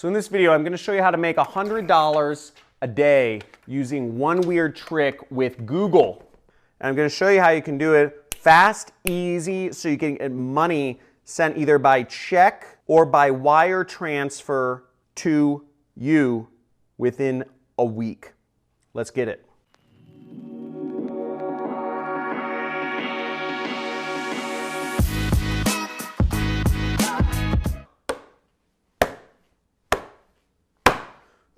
So in this video, I'm going to show you how to make $100 a day using one weird trick with Google. And I'm going to show you how you can do it fast, easy, so you can get money sent either by check or by wire transfer to you within a week. Let's get it.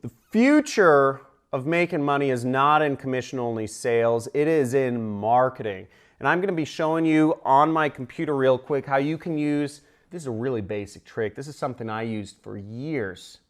The future of making money is not in commission-only sales, it is in marketing. And I'm going to be showing you on my computer real quick how you can use, this is a really basic trick, this is something I used for years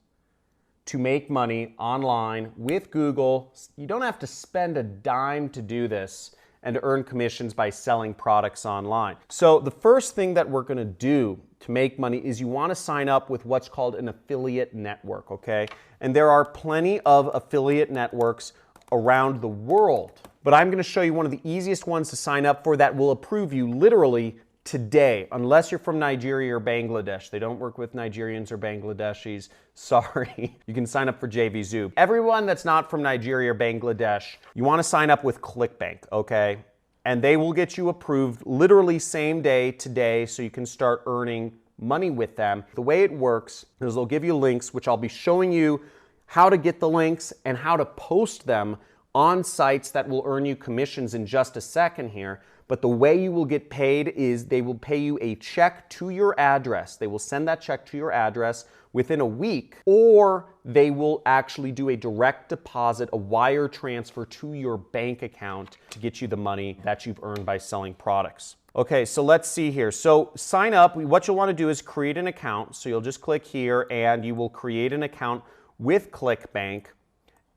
to make money online with Google. You don't have to spend a dime to do this and to earn commissions by selling products online. So the first thing that we're going to do to make money is you want to sign up with what's called an affiliate network, okay? And there are plenty of affiliate networks around the world. But I'm going to show you one of the easiest ones to sign up for that will approve you literally today, unless you're from Nigeria or Bangladesh. They don't work with Nigerians or Bangladeshis. Sorry. You can sign up for JVZoo. Everyone that's not from Nigeria or Bangladesh, you want to sign up with ClickBank, okay? And they will get you approved literally same day today so you can start earning money with them. The way it works is they'll give you links, which I'll be showing you how to get the links and how to post them on sites that will earn you commissions in just a second here. But the way you will get paid is they will pay you a check to your address. They will send that check to your address within a week, or they will actually do a direct deposit, a wire transfer to your bank account to get you the money that you've earned by selling products. Okay, so let's see here. So sign up. What you'll want to do is create an account. So you'll just click here and you will create an account with ClickBank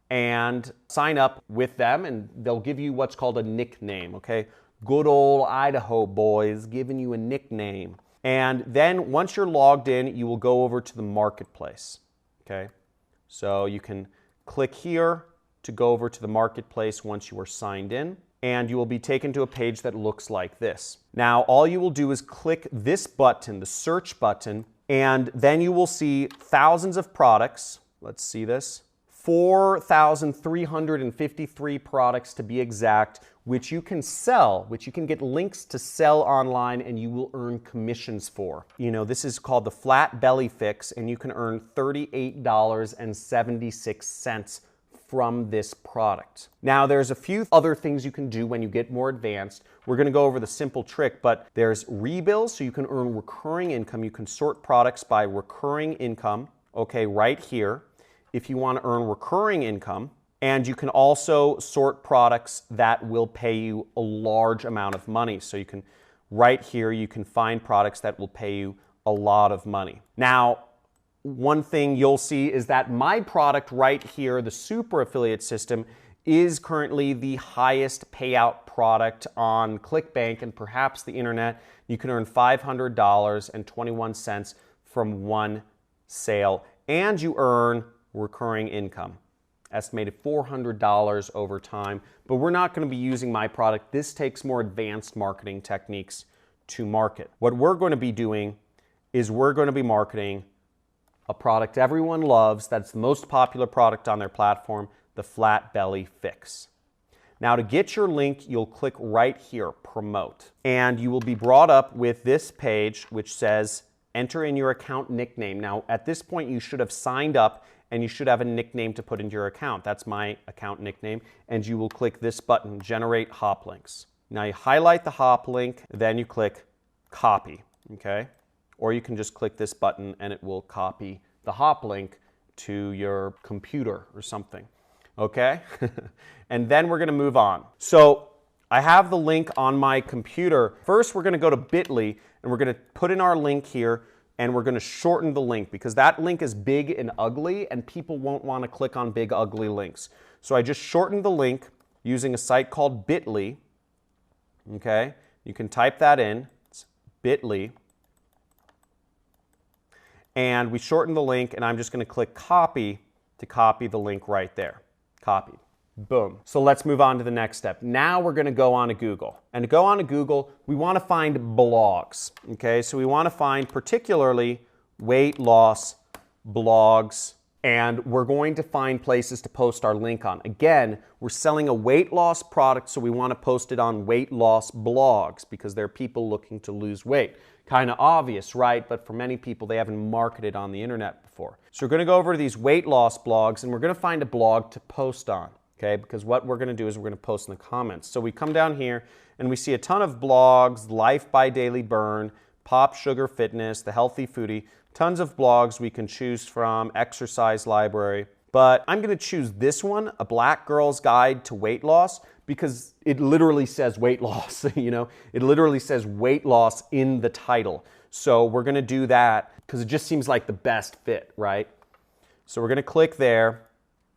and sign up with them, and they'll give you what's called a nickname, okay? Good old Idaho boys giving you a nickname. And then once you're logged in, you will go over to the marketplace, okay? So you can click here to go over to the marketplace once you are signed in, and you will be taken to a page that looks like this. Now, all you will do is click this button, the search button, and then you will see thousands of products. Let's see this. 4,353 products to be exact, which you can sell, which you can get links to sell online and you will earn commissions for. You know, this is called the flat belly fix and you can earn $38.76 from this product. Now, there's a few other things you can do when you get more advanced. We're going to go over the simple trick, but there's rebills, so you can earn recurring income. You can sort products by recurring income, okay, right here, if you want to earn recurring income. And you can also sort products that will pay you a large amount of money. So you can, right here, you can find products that will pay you a lot of money. Now, one thing you'll see is that my product right here, the Super Affiliate System, is currently the highest payout product on ClickBank and perhaps the internet. You can earn $500.21 from one sale, and you earn recurring income. Estimated $400 over time, but we're not going to be using my product. This takes more advanced marketing techniques to market. What we're going to be doing is we're going to be marketing a product everyone loves, that's the most popular product on their platform, the Flat Belly Fix. Now, to get your link, you'll click right here, Promote, and you will be brought up with this page which says enter in your account nickname. Now, at this point, you should have signed up and you should have a nickname to put into your account. That's my account nickname. And you will click this button, Generate Hop Links. Now you highlight the hop link, then you click Copy, okay? Or you can just click this button and it will copy the hop link to your computer or something, okay? And then we're gonna move on. So I have the link on my computer. First, we're gonna go to bit.ly and we're gonna put in our link here and we're going to shorten the link because that link is big and ugly and people won't want to click on big ugly links. So I just shortened the link using a site called bit.ly. Okay, you can type that in. It's bit.ly. And we shortened the link and I'm just going to click copy to copy the link right there. Copied. Boom. So let's move on to the next step. Now we're going to go on to Google. And to go on to Google, we want to find blogs. Okay, so we want to find particularly weight loss blogs, and we're going to find places to post our link on. Again, we're selling a weight loss product, so we want to post it on weight loss blogs because there are people looking to lose weight. Kind of obvious, right? But for many people, they haven't marketed on the internet before. So we're going to go over to these weight loss blogs, and we're going to find a blog to post on, okay? Because what we're going to do is we're going to post in the comments. So we come down here, and we see a ton of blogs: Life by Daily Burn, Pop Sugar Fitness, The Healthy Foodie, tons of blogs we can choose from, Exercise Library. But I'm going to choose this one, A Black Girl's Guide to Weight Loss, because it literally says weight loss, you know? It literally says weight loss in the title. So we're going to do that because it just seems like the best fit, right? So we're going to click there.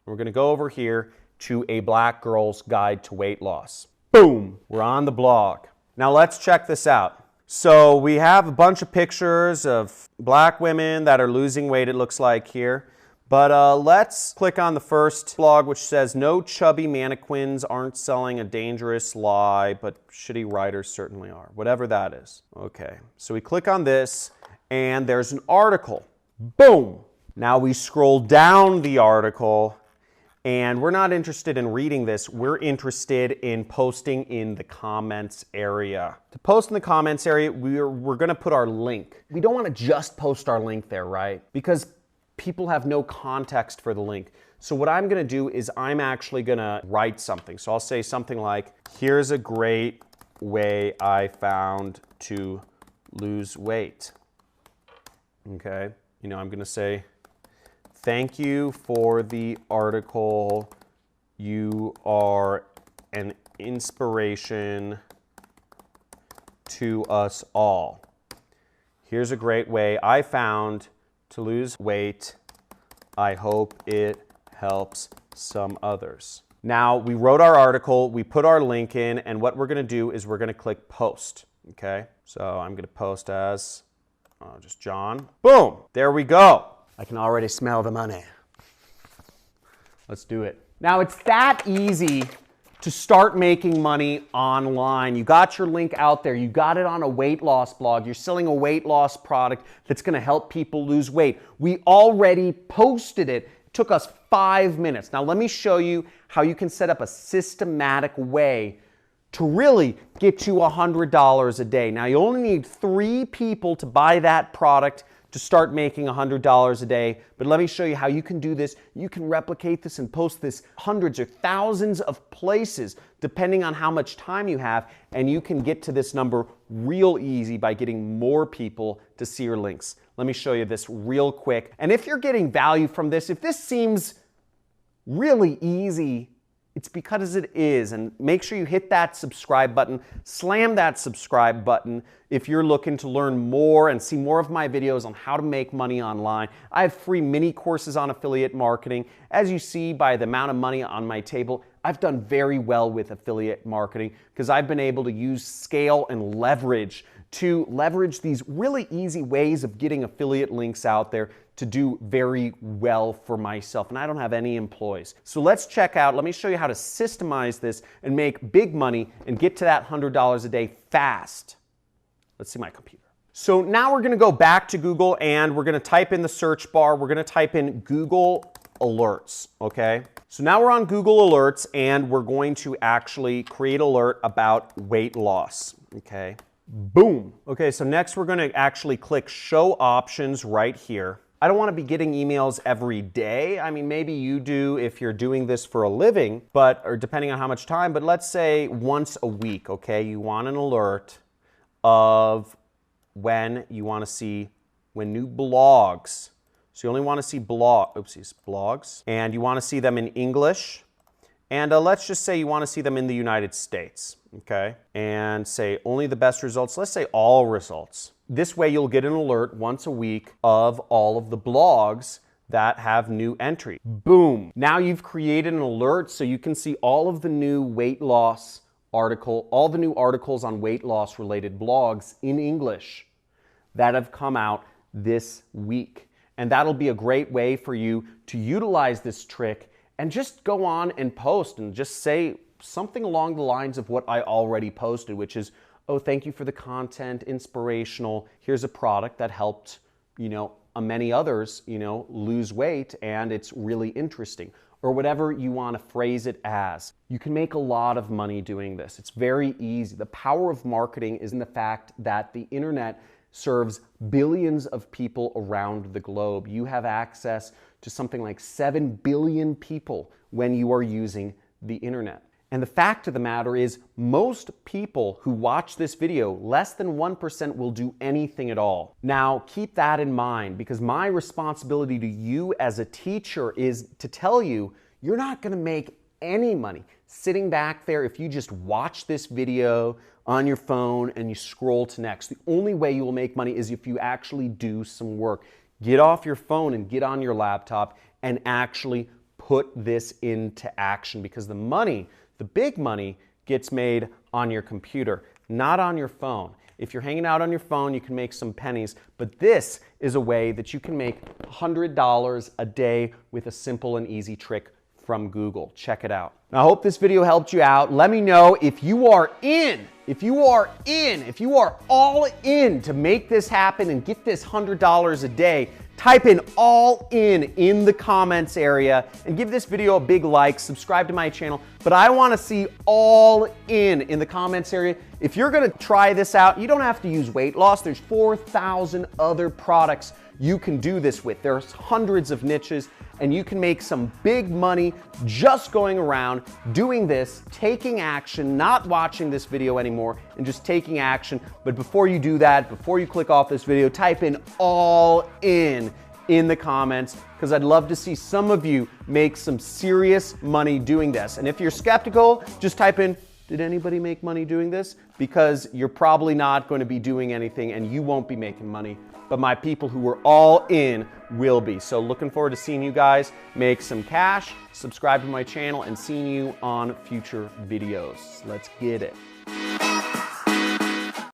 We're going to go over here to A Black Girl's Guide to Weight Loss. Boom, we're on the blog. Now let's check this out. So we have a bunch of pictures of black women that are losing weight, it looks like here. But let's click on the first blog, which says, no chubby mannequins aren't selling, a dangerous lie, but shitty writers certainly are. Whatever that is. Okay, so we click on this, and there's an article. Boom! Now we scroll down the article, and we're not interested in reading this. We're interested in posting in the comments area. To post in the comments area, we're going to put our link. We don't want to just post our link there, right? Because people have no context for the link. So what I'm going to do is I'm actually going to write something. So I'll say something like, here's a great way I found to lose weight. Okay. You know, I'm going to say, thank you for the article. You are an inspiration to us all. Here's a great way I found to lose weight. I hope it helps some others. Now, we wrote our article, we put our link in, and what we're going to do is we're going to click post. Okay? So I'm going to post as just John. Boom! There we go. I can already smell the money. Let's do it. Now, it's that easy to start making money online. You got your link out there. You got it on a weight loss blog. You're selling a weight loss product that's going to help people lose weight. We already posted it. It took us 5 minutes. Now, let me show you how you can set up a systematic way to really get you $100 a day. Now, you only need 3 people to buy that product to start making $100 a day. But let me show you how you can do this. You can replicate this and post this hundreds or thousands of places depending on how much time you have, and you can get to this number real easy by getting more people to see your links. Let me show you this real quick. And if you're getting value from this, if this seems really easy, it's because it is. And make sure you hit that subscribe button, slam that subscribe button if you're looking to learn more and see more of my videos on how to make money online. I have free mini courses on affiliate marketing. As you see by the amount of money on my table, I've done very well with affiliate marketing because I've been able to use scale and leverage to leverage these really easy ways of getting affiliate links out there to do very well for myself, and I don't have any employees. So let's check out, let me show you how to systemize this and make big money and get to that $100 a day fast. Let's see my computer. So now we're gonna go back to Google and we're gonna type in the search bar, we're gonna type in Google Alerts, okay? So now we're on Google Alerts and we're going to actually create an alert about weight loss, okay? Boom. Okay, so next we're gonna actually click Show Options right here. I don't want to be getting emails every day. I mean, maybe you do if you're doing this for a living, or depending on how much time, but let's say once a week, okay? You want an alert of when you want to see when new blogs. So you only want to see blogs, and you want to see them in English. And let's just say you want to see them in the United States, okay? And say only the best results. Let's say all results. This way you'll get an alert once a week of all of the blogs that have new entry. Boom. Now you've created an alert so you can see all of the new weight loss all the new articles on weight loss related blogs in English that have come out this week. And that'll be a great way for you to utilize this trick and just go on and post and just say something along the lines of what I already posted, which is, oh, thank you for the content, inspirational. Here's a product that helped, many others, lose weight and it's really interesting, or whatever you want to phrase it as. You can make a lot of money doing this. It's very easy. The power of marketing is in the fact that the internet serves billions of people around the globe. You have access to something like 7 billion people when you are using the internet. And the fact of the matter is, most people who watch this video, less than 1% will do anything at all. Now, keep that in mind, because my responsibility to you as a teacher is to tell you, you're not going to make any money sitting back there if you just watch this video on your phone and you scroll to next. The only way you will make money is if you actually do some work. Get off your phone and get on your laptop and actually put this into action, because the money, the big money, gets made on your computer, not on your phone. If you're hanging out on your phone, you can make some pennies, but this is a way that you can make $100 a day with a simple and easy trick from Google. Check it out. Now, I hope this video helped you out. Let me know if you are if you are all in to make this happen and get this $100 a day. Type in all in the comments area and give this video a big like, subscribe to my channel. But I want to see all in the comments area. If you're going to try this out, you don't have to use weight loss. There's 4,000 other products you can do this with. There's hundreds of niches, and you can make some big money just going around doing this, taking action, not watching this video anymore, and just taking action. But before you do that, before you click off this video, type in all in the comments, because I'd love to see some of you make some serious money doing this. And if you're skeptical, just type in, did anybody make money doing this? Because you're probably not going to be doing anything and you won't be making money, but my people who are all in will be. So looking forward to seeing you guys make some cash, subscribe to my channel, and seeing you on future videos. Let's get it.